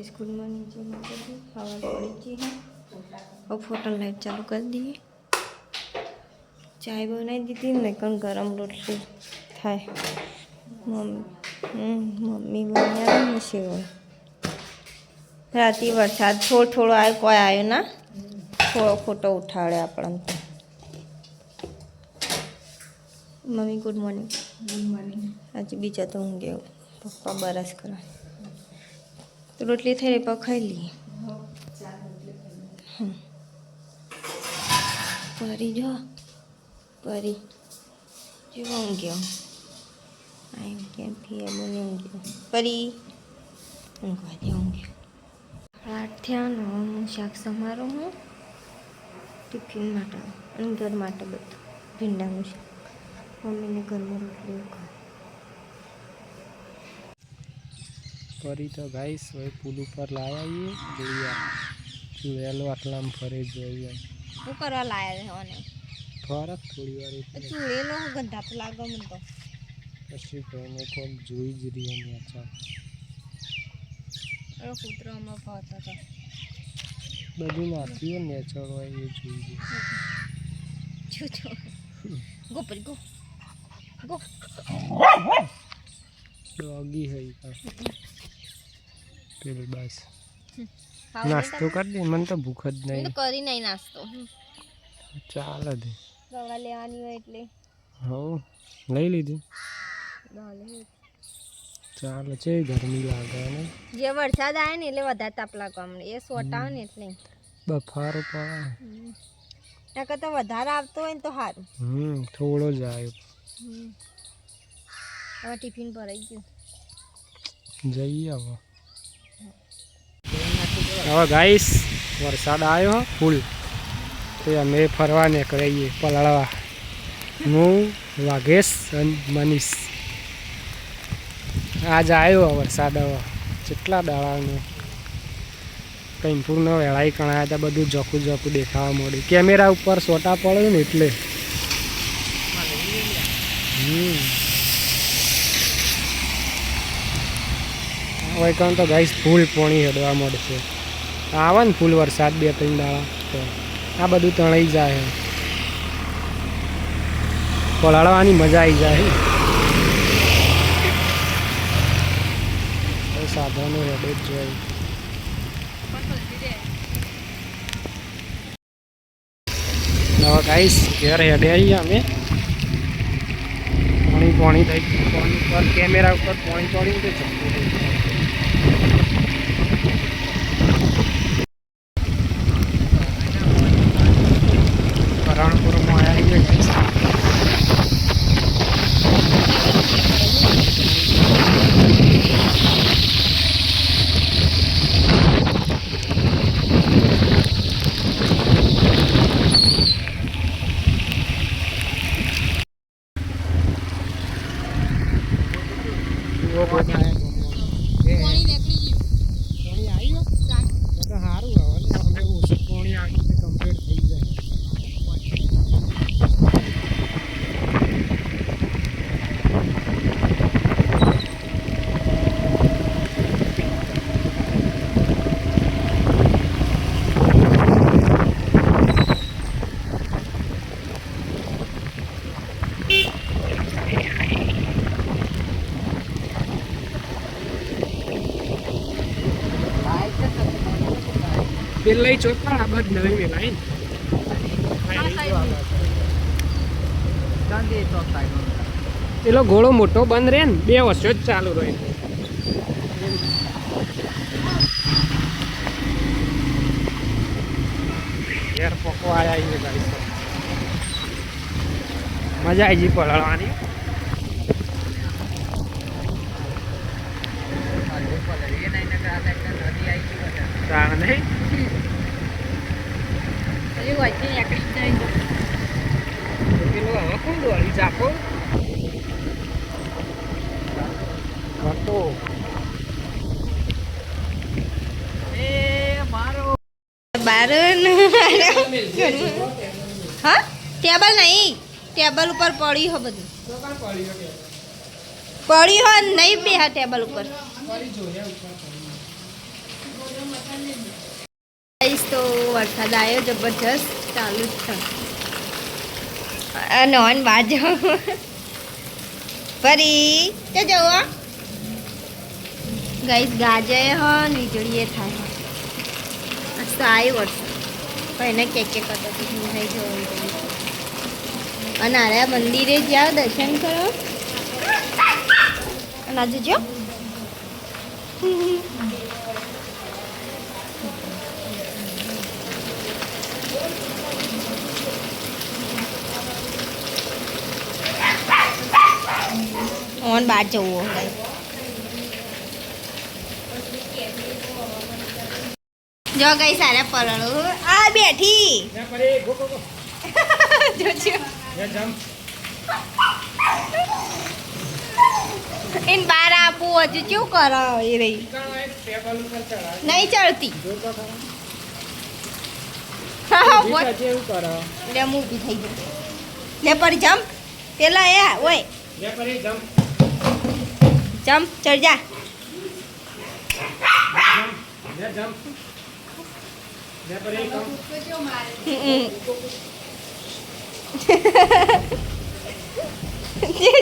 guys good morning जी माता दी हवा पड़ी जी है और फोटो लाइट चालू कर दिए चाय बनाई दी थी लेकिन गरम रोटली थाय मम्मी बनाया ने सेवई राती वरसाद थोड़ो आयो कोई आयो ना थोड़ो फोटो उठाड़े आपन तो मम्मी गुड मॉर्निंग आज बीजा तो ऊँगे पप्पा बरस करा तो रोटली थे पर खाई ली परी जो परी जो ऊँगे आई क्या थी बोले ऊँगे परी ऊँगवा दे ऊँगे 8 થયા ને હું શાક સમારું હું ટિફિન માટે અને ઘર માટે બધું ભીંડાનું શાક મમ્મીને ઘરમાં રોટલી ખાય परी तो गाइस वही पुल पर लाया ये गुड़िया चुड़ैल आटला में फरे જોઈએ શું કરવા લાયા છે ઓને ફરક થોડી વાર એટલે ચૂડેલો ગંધા તો લાગે મને તો પછી કોઈને કોમ જોઈ જ રહી ને અચ્છા અરે કૂતરો માં પાતો તો બધું નાખ્યું ને ચડવા એ જોઈ છો ગો પર ગો ગો ડોગી है का પેલું બસ નાસ્તો કરી દે મને તો ભૂખ જ નહીં તો કરી નહીં નાસ્તો ચાલે દે દવા લેવાની હોય એટલે હો લઈ લીધી ચાલે છે ગરમી લાગે ને જે વરસાદ આવે ને એટલે વધારે તાપ લાગે અમને એ સોટા આવે ને એટલે બફારો પડે ના કરતા વધારે આવતો હોય ને તો સારું થોડો જ આવ્યો હવે ટિફિન ભરાઈ ગયું જઈએ હવે ગાઈસ વરસાદ આવ્યો ફૂલ તો અમે ફરવા નીકળીએ પલાળવા હું વાઘેશ અને મનીષ આજ આવ્યો વરસાદ હવે કેટલા દાડાનો કંઈ પૂર્ણ વેળાઈ કણાયા હતા બધું ઝોકું ઝોકું દેખાવા મળ્યું કેમેરા ઉપર સોટા પડે ને એટલે હવે કાં તો ગાઈસ ફૂલ પોણી હેડવા મળશે આવે ને ફૂલ વરસાદ 2-3 દાડા તો આ બધું તણાઈ જાય પલાળવાની મજા આવી જાય સાધનો હેડે જ જોઈએ હવે ગાઈસ ઘેર હેડે આવીએ અમે પાણી થઈ પાણી પર કેમેરા ઉપર પાણી ચડીને તો જતું કરણપુરમાં આવ્યા પેલા ચોથા આ બધ નવી મેલાઈ પેલો ઘોડો મોટો બંધ રહે ને 2 વર્ષો જ ચાલુ રહે ઘેર પકવા આવ્યા મજા આવી ગઈ પલાળવાની નહીં પેલો હવે કોણ દોડી ચાકો બાર હા ટેબલ નહીં ટેબલ ઉપર પડી હો બધું પડી હો નહીં બે હા ટેબલ ઉપર ગાઈસ તો વરસાદ આવ્યો જબરજસ્ત ચાલુ જ છે નોન બાજો ફરી તો જવો ગાઈસ ગાજે હ વીજળીએ થાય તો આવ્યો વરસાદ પણ એને કે કરતો થઈ જવું અને આરે મંદિરે જાઓ દર્શન કરો અને આજે જો ઓન બહાર જવું જો ગઈ સારા પરળો આ બેઠી જોજો ઇન બાર આપું હજુ શું કરો એ રહી નહીં ચડતી લે હું ઊભી થઈ ગઈ લે પડી જમ પેલા એ ઓય જમ ચડ જા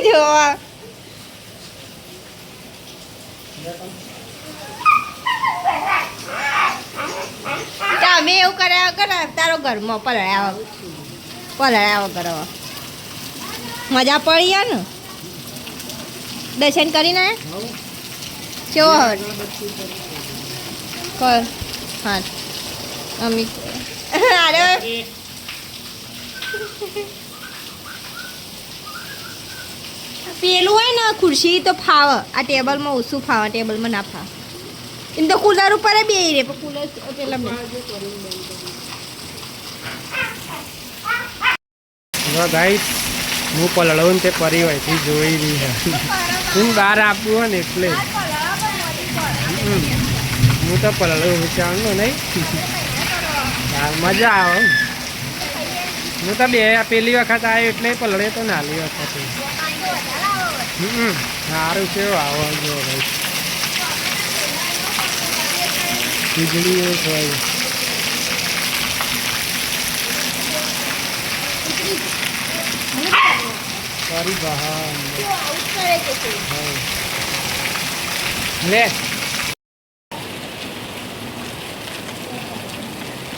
જોવા તમે એવું કર્યા કરો તારો ઘરમાં પલળ્યા વગર મજા પડી યા ને દર્શન કરીને કેવો કર હા અમિત અરે પેલું હોય ને ખુરશી તો ફાવે આ ટેબલમાં ઓછું ફાવે ટેબલમાં ના ફાવે એમ તો કુલર ઉપર બે રે પણ કુલર પેલા ગાઈસ હું પલળો ને તે પરી હોયથી જોઈ રહી છે હું બહાર આપવું હોય ને એટલે હું તો પલળો વિચારનો નહીં મજા આવે હું તો પેલી વખત આવ્યો એટલે પલળે તો નાલી વખત સારું છે આવો જો ભાઈ વીજળી હોય સારી બહાર લે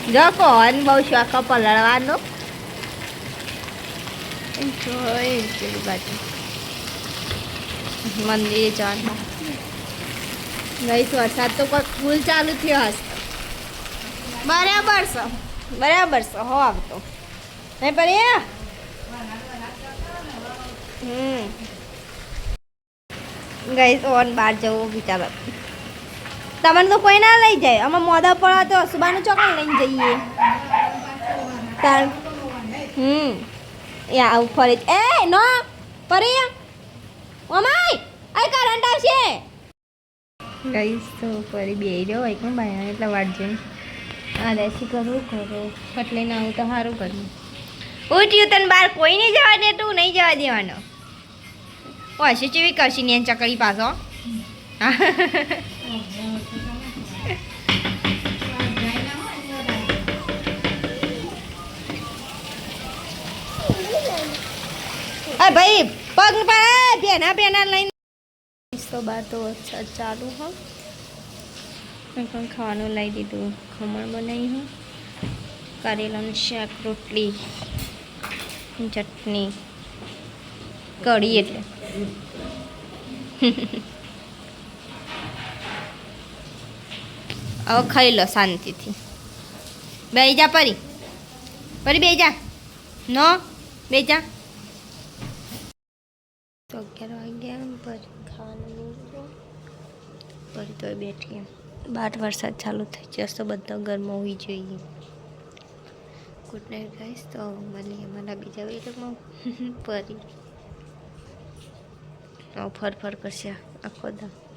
જો કોણ બહુ શોખ પલળવાનો પેલી બાજુ મંદિરે જવાનું ગઈ વરસાદ તો કોઈ ફૂલ ચાલુ થયો હશે બરાબર છે હો આવતો નહીં પર ગઈ ઓન બહાર જવું વિચારો તમને તો કોઈ ના લઈ જાય અમે મોદા પડે તો સુબાનું ચોકડ લઈને જઈએ તાર યા આવું ફરી એ નો પરી ઓમાય આ કરંટ આવશે ગઈસ તો ફરી બે રહ્યો હોય કેમ ભાઈ એટલા વાટ જઈને આ રેસી કરવું કરો એટલે ના આવું તો સારું કર્યું ઉઠ્યું તને બહાર કોઈ નહીં જવા દે તું નહીં જવા દેવાનો હશે ચેવી કરશી ને ચકડી પાછો અરે ભાઈ પગ પર પેના લઈને તો બાર તો અચ્છા ચાલુ હા પણ ખાવાનું લઈ દીધું ખમણ બનાવી હું કારેલાનું શાક રોટલી ચટણી કઢી એટલે હવે ખાઈ લો શાંતિથી બે જા પરી બે જા નો બે જા તો 11 વાગ્યા પર ખાવાનું પરી તો બેઠી બહાર વરસાદ ચાલુ થઈ જશે તો બધા ઘરમાં હોવી જોઈએ ગુડ નાઇટ ગાઈસ તો મળીએ અમારા બીજા વિડીયોમાં પરી ફર કરશે આખો દા